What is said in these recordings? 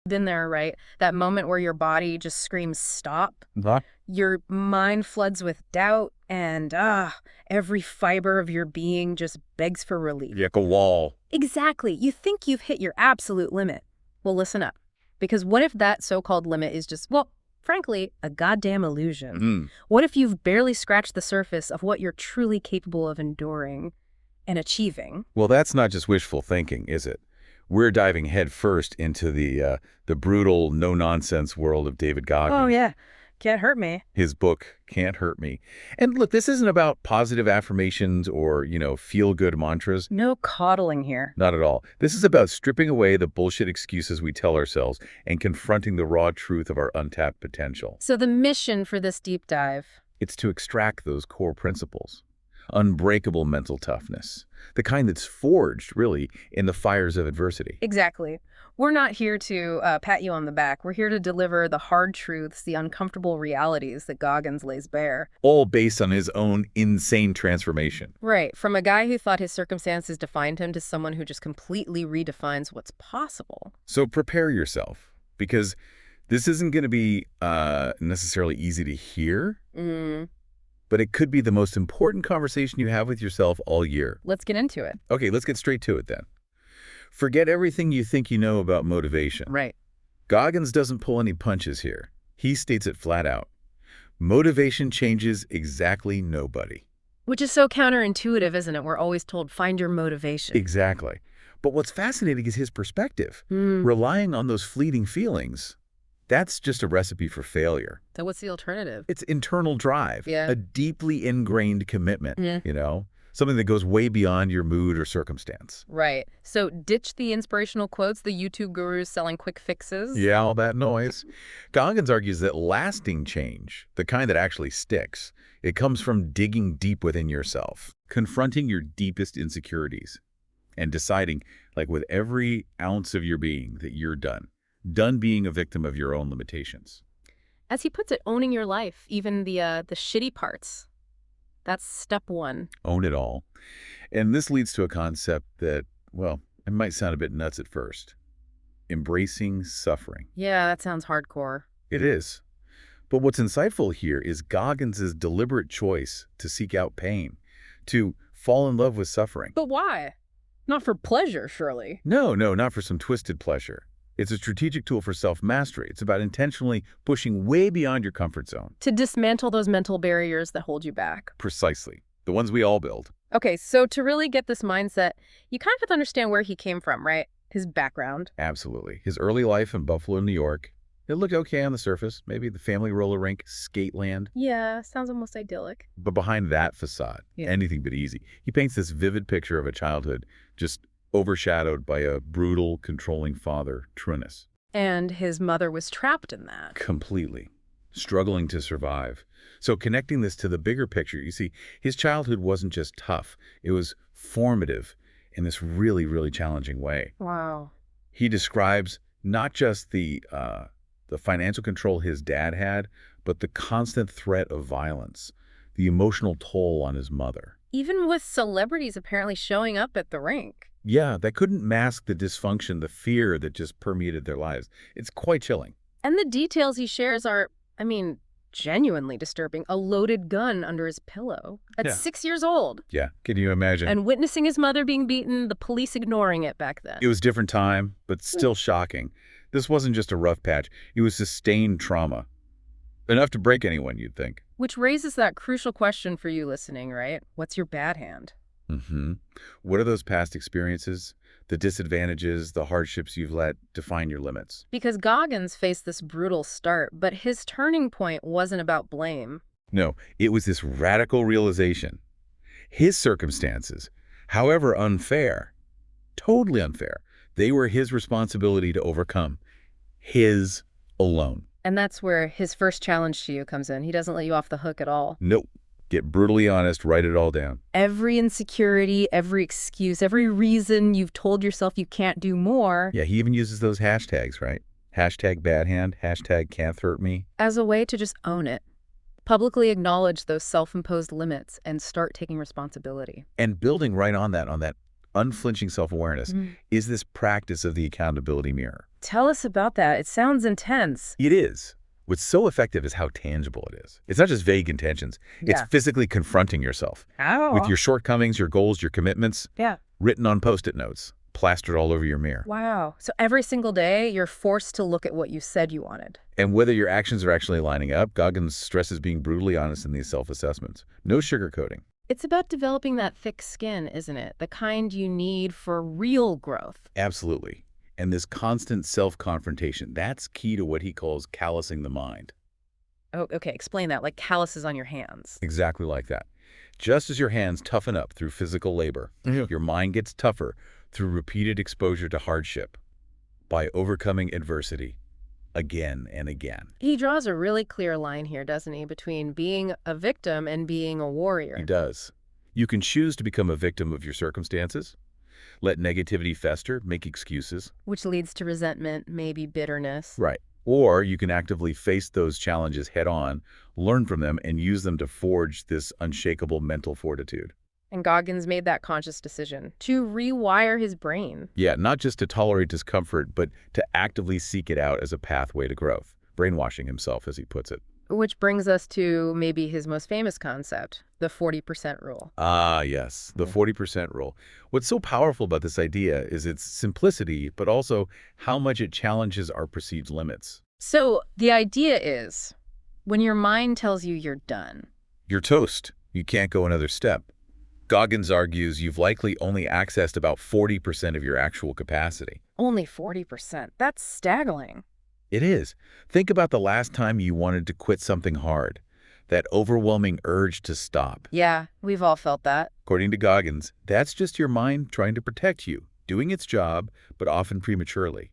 Been there, right? That moment where your body just screams stop. Huh? Your mind floods with doubt and every fiber of your being just begs for relief. Like a wall. Exactly. You think you've hit your absolute limit. Well, listen up. Because what if that so-called limit is just, well, frankly, a goddamn illusion? Mm. What if you've barely scratched the surface of what you're truly capable of enduring and achieving? Well, that's not just wishful thinking, is it? We're diving headfirst into the brutal, no-nonsense world of David Goggins. Oh, yeah. Can't hurt me. His book, Can't Hurt Me. And look, this isn't about positive affirmations or, feel-good mantras. No coddling here. Not at all. This is about stripping away the bullshit excuses we tell ourselves and confronting the raw truth of our untapped potential. So the mission for this deep dive? It's to extract those core principles. Unbreakable mental toughness. The kind that's forged, really, in the fires of adversity. Exactly. We're not here to pat you on the back. We're here to deliver the hard truths, the uncomfortable realities that Goggins lays bare. All based on his own insane transformation. Right. From a guy who thought his circumstances defined him to someone who just completely redefines what's possible. So prepare yourself, because this isn't going to be necessarily easy to hear, but it could be the most important conversation you have with yourself all year. Let's get into it. Okay, let's get straight to it then. Forget everything you think you know about motivation. Right. Goggins doesn't pull any punches here. He states it flat out. Motivation changes exactly nobody. Which is so counterintuitive, isn't it? We're always told, find your motivation. Exactly. But what's fascinating is his perspective. Relying on those fleeting feelings, that's just a recipe for failure. So what's the alternative? It's internal drive, Yeah. a deeply ingrained commitment, something that goes way beyond your mood or circumstance. Right. So ditch the inspirational quotes, the YouTube gurus selling quick fixes. Yeah, all that noise. Goggins argues that lasting change, the kind that actually sticks, it comes from digging deep within yourself, confronting your deepest insecurities, and deciding, like with every ounce of your being, that you're done being a victim of your own limitations. As he puts it, owning your life, even the shitty parts. That's step one. Own it all. And this leads to a concept that, well, it might sound a bit nuts at first. Embracing suffering. Yeah, that sounds hardcore. It is. But what's insightful here is Goggins' deliberate choice to seek out pain, to fall in love with suffering. But why? Not for pleasure, surely. No, not for some twisted pleasure. It's a strategic tool for self-mastery. It's about intentionally pushing way beyond your comfort zone. To dismantle those mental barriers that hold you back. Precisely. The ones we all build. Okay, so to really get this mindset, you kind of have to understand where he came from, right? His background. Absolutely. His early life in Buffalo, New York. It looked okay on the surface. Maybe the family roller rink, skate land. Yeah, sounds almost idyllic. But behind that facade, anything but easy. He paints this vivid picture of a childhood just overshadowed by a brutal, controlling father, Toughness. And his mother was trapped in that. Completely. Struggling to survive. So connecting this to the bigger picture, you see, his childhood wasn't just tough. It was formative in this really, really challenging way. Wow. He describes not just the financial control his dad had, but the constant threat of violence, the emotional toll on his mother. Even with celebrities apparently showing up at the rink. Yeah, that couldn't mask the dysfunction, the fear that just permeated their lives. It's quite chilling. And the details he shares are, genuinely disturbing. A loaded gun under his pillow at 6 years old. Yeah, can you imagine? And witnessing his mother being beaten, the police ignoring it back then. It was a different time, but still shocking. This wasn't just a rough patch. It was sustained trauma. Enough to break anyone, you'd think. Which raises that crucial question for you listening, right? What's your bad hand? What are those past experiences, the disadvantages, the hardships you've let define your limits? Because Goggins faced this brutal start, but his turning point wasn't about blame. No, it was this radical realization. His circumstances, however unfair, totally unfair, they were his responsibility to overcome. His alone. And that's where his first challenge to you comes in. He doesn't let you off the hook at all. Nope. Get brutally honest, write it all down. Every insecurity, every excuse, every reason you've told yourself you can't do more. Yeah, he even uses those hashtags, right? Hashtag bad hand, hashtag can't hurt me. As a way to just own it. Publicly acknowledge those self-imposed limits and start taking responsibility. And building right on that unflinching self-awareness, is this practice of the accountability mirror. Tell us about that. It sounds intense. It is. What's so effective is how tangible it is. It's not just vague intentions. It's Yeah. physically confronting yourself Oh. with your shortcomings, your goals, your commitments, Yeah. written on Post-it notes, plastered all over your mirror. Wow. So every single day, you're forced to look at what you said you wanted. And whether your actions are actually lining up, Goggins stresses being brutally honest in these self-assessments. No sugarcoating. It's about developing that thick skin, isn't it? The kind you need for real growth. Absolutely. And this constant self-confrontation, that's key to what he calls callousing the mind. Oh, okay. Explain that. Like calluses on your hands. Exactly like that. Just as your hands toughen up through physical labor, your mind gets tougher through repeated exposure to hardship, by overcoming adversity again and again. He draws a really clear line here, doesn't he, between being a victim and being a warrior. He does. You can choose to become a victim of your circumstances, let negativity fester, make excuses. Which leads to resentment, maybe bitterness. Right. Or you can actively face those challenges head on, learn from them, and use them to forge this unshakable mental fortitude. And Goggins made that conscious decision to rewire his brain. Yeah, not just to tolerate discomfort, but to actively seek it out as a pathway to growth. Brainwashing himself, as he puts it. Which brings us to maybe his most famous concept, the 40% rule. Ah, yes, the 40% rule. What's so powerful about this idea is its simplicity, but also how much it challenges our perceived limits. So the idea is, when your mind tells you you're done, You're toast. You can't go another step. Goggins argues you've likely only accessed about 40% of your actual capacity. only 40%. That's staggering. It is. Think about the last time you wanted to quit something hard. That overwhelming urge to stop. Yeah, we've all felt that. According to Goggins, that's just your mind trying to protect you, doing its job, but often prematurely.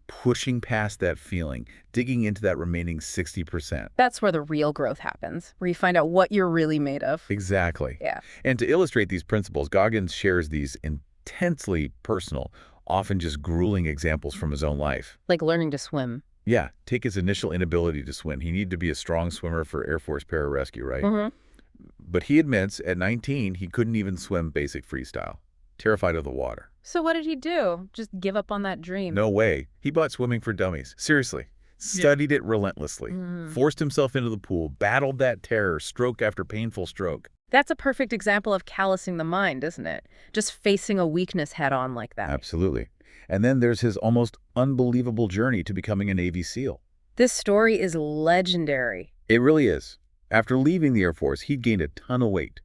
Pushing past that feeling, digging into that remaining 60%. That's where the real growth happens, where you find out what you're really made of. Exactly. Yeah. And to illustrate these principles, Goggins shares these intensely personal, often just grueling examples from his own life. Like learning to swim. Yeah, take his initial inability to swim. He needed to be a strong swimmer for Air Force pararescue, right? Mm-hmm. But he admits at 19, he couldn't even swim basic freestyle. Terrified of the water. So what did he do? Just give up on that dream? No way. He bought Swimming for Dummies. Seriously. Studied it relentlessly. Forced himself into the pool. Battled that terror, stroke after painful stroke. That's a perfect example of callousing the mind, isn't it? Just facing a weakness head on like that. Absolutely. And then there's his almost unbelievable journey to becoming a Navy SEAL. This story is legendary. It really is. After leaving the Air Force, he'd gained a ton of weight.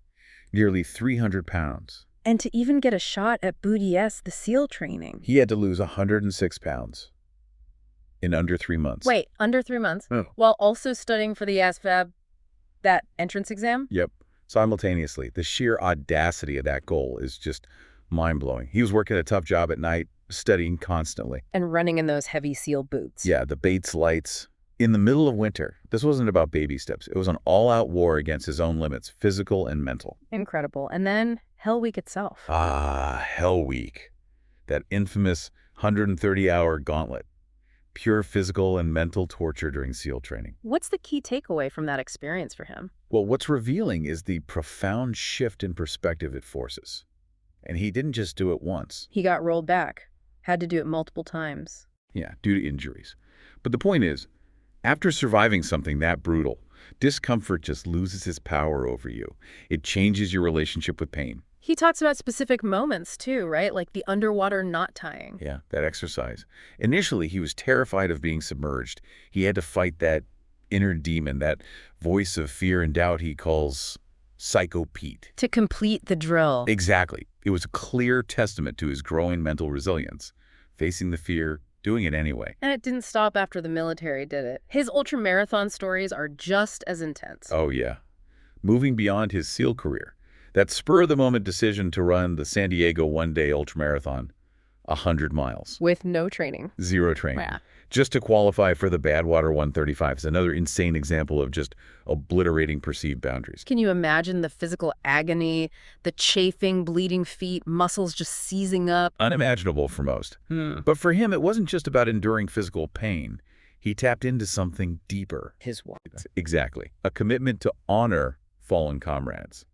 Nearly 300 pounds. And to even get a shot at Booty S, the SEAL training. He had to lose 106 pounds in under 3 months. Wait, under 3 months? Oh. While also studying for the ASVAB, that entrance exam? Yep. Simultaneously. The sheer audacity of that goal is just mind-blowing. He was working a tough job at night, studying constantly. And running in those heavy SEAL boots. Yeah, the Bates lights. In the middle of winter, this wasn't about baby steps. It was an all-out war against his own limits, physical and mental. Incredible. And then Hell Week itself. Ah, Hell Week. That infamous 130-hour gauntlet. Pure physical and mental torture during SEAL training. What's the key takeaway from that experience for him? Well, what's revealing is the profound shift in perspective it forces. And he didn't just do it once. He got rolled back. Had to do it multiple times. Yeah, due to injuries. But the point is, after surviving something that brutal, discomfort just loses its power over you. It changes your relationship with pain. He talks about specific moments too, right? Like the underwater knot tying. Yeah, that exercise. Initially, he was terrified of being submerged. He had to fight that inner demon, that voice of fear and doubt he calls Psycho Pete. To complete the drill. Exactly. It was a clear testament to his growing mental resilience. Facing the fear, doing it anyway. And it didn't stop after the military, did it? His ultramarathon stories are just as intense. Oh, yeah. Moving beyond his SEAL career, that spur-of-the-moment decision to run the San Diego one-day ultramarathon, 100 miles. With no training. Zero training. Yeah. Just to qualify for the Badwater 135 is another insane example of just obliterating perceived boundaries. Can you imagine the physical agony, the chafing, bleeding feet, muscles just seizing up? Unimaginable for most. But for him, it wasn't just about enduring physical pain. He tapped into something deeper. His what? Exactly. A commitment to honor fallen comrades.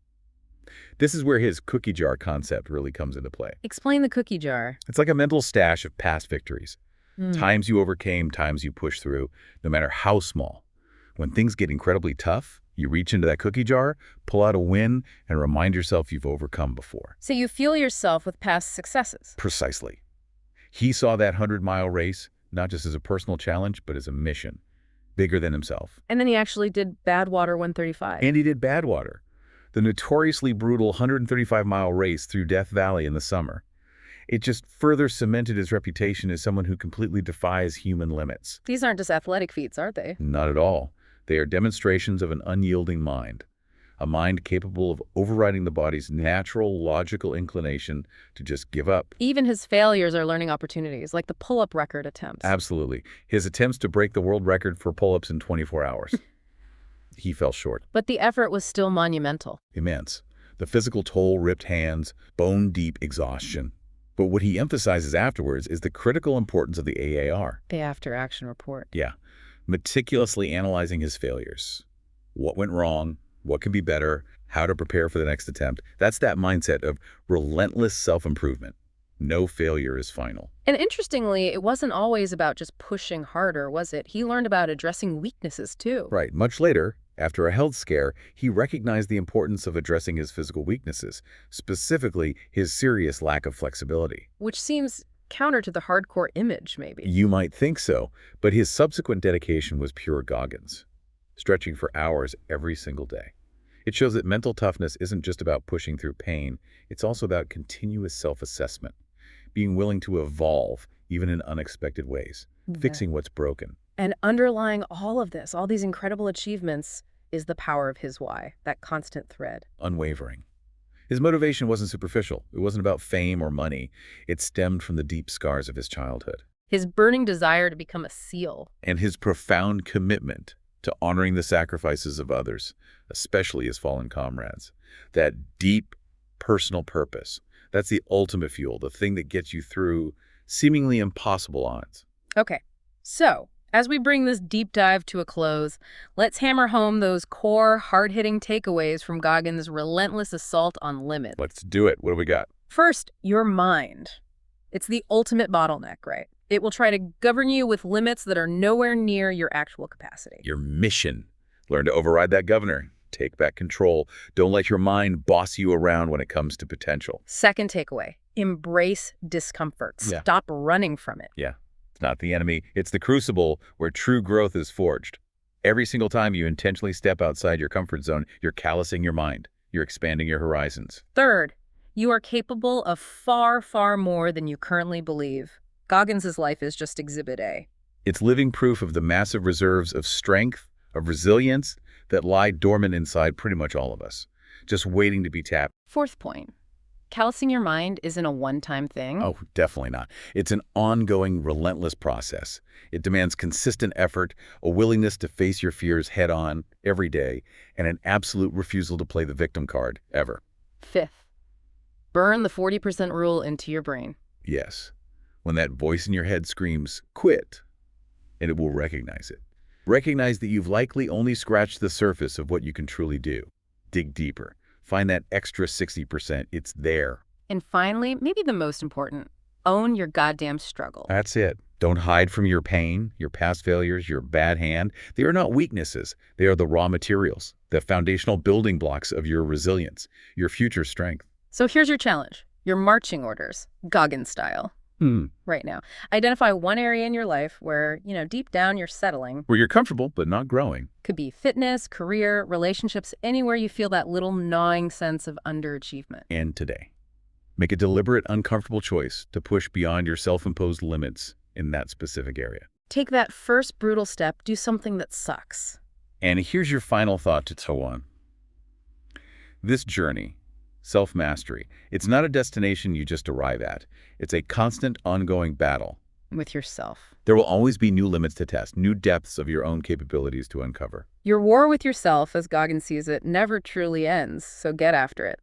This is where his cookie jar concept really comes into play. Explain the cookie jar. It's like a mental stash of past victories. Times you overcame, times you pushed through, no matter how small. When things get incredibly tough, you reach into that cookie jar, pull out a win, and remind yourself you've overcome before. So you fuel yourself with past successes. Precisely. He saw that 100-mile race not just as a personal challenge, but as a mission, bigger than himself. And then he actually did Badwater 135. And he did Badwater, the notoriously brutal 135-mile race through Death Valley in the summer. It just further cemented his reputation as someone who completely defies human limits. These aren't just athletic feats, are they? Not at all. They are demonstrations of an unyielding mind, a mind capable of overriding the body's natural, logical inclination to just give up. Even his failures are learning opportunities, like the pull-up record attempts. Absolutely. His attempts to break the world record for pull-ups in 24 hours. He fell short. But the effort was still monumental. Immense. The physical toll, ripped hands, bone-deep exhaustion. But what he emphasizes afterwards is the critical importance of the AAR. The after-action report. Yeah. Meticulously analyzing his failures. What went wrong? What can be better? How to prepare for the next attempt? That's that mindset of relentless self-improvement. No failure is final. And interestingly, it wasn't always about just pushing harder, was it? He learned about addressing weaknesses, too. Right. Much later, after a health scare, he recognized the importance of addressing his physical weaknesses, specifically his serious lack of flexibility. Which seems counter to the hardcore image, maybe. You might think so, but his subsequent dedication was pure Goggins, stretching for hours every single day. It shows that mental toughness isn't just about pushing through pain, it's also about continuous self-assessment, being willing to evolve even in unexpected ways, fixing what's broken. And underlying all of this, all these incredible achievements, is the power of his why, that constant thread. Unwavering. His motivation wasn't superficial. It wasn't about fame or money. It stemmed from the deep scars of his childhood. His burning desire to become a SEAL. And his profound commitment to honoring the sacrifices of others, especially his fallen comrades. That deep personal purpose. That's the ultimate fuel, the thing that gets you through seemingly impossible odds. Okay, so as we bring this deep dive to a close, let's hammer home those core, hard-hitting takeaways from Goggins' relentless assault on limit. Let's do it. What do we got? First, your mind. It's the ultimate bottleneck, right? It will try to govern you with limits that are nowhere near your actual capacity. Your mission. Learn to override that governor. Take back control. Don't let your mind boss you around when it comes to potential. Second takeaway, embrace discomfort. Stop running from it. Yeah. It's not the enemy. It's the crucible where true growth is forged. Every single time you intentionally step outside your comfort zone, you're callousing your mind. You're expanding your horizons. Third, you are capable of far, far more than you currently believe. Goggins' life is just Exhibit A. It's living proof of the massive reserves of strength, of resilience that lie dormant inside pretty much all of us, just waiting to be tapped. Fourth point. Callousing your mind isn't a one-time thing. Oh, definitely not. It's an ongoing, relentless process. It demands consistent effort, a willingness to face your fears head-on every day, and an absolute refusal to play the victim card, ever. Fifth, burn the 40% rule into your brain. Yes. When that voice in your head screams, quit, and it will recognize it. Recognize that you've likely only scratched the surface of what you can truly do. Dig deeper. Find that extra 60%. It's there. And finally, maybe the most important, own your goddamn struggle. That's it. Don't hide from your pain, your past failures, your bad hand. They are not weaknesses. They are the raw materials, the foundational building blocks of your resilience, your future strength. So here's your challenge, your marching orders, Goggins style. Right now. Identify one area in your life where, deep down you're settling. Where you're comfortable, but not growing. Could be fitness, career, relationships, anywhere you feel that little gnawing sense of underachievement. And today, make a deliberate, uncomfortable choice to push beyond your self-imposed limits in that specific area. Take that first brutal step, do something that sucks. And here's your final thought to tow on. This journey, self-mastery, it's not a destination you just arrive at. It's a constant, ongoing battle. With yourself. There will always be new limits to test, new depths of your own capabilities to uncover. Your war with yourself, as Goggins sees it, never truly ends, so get after it.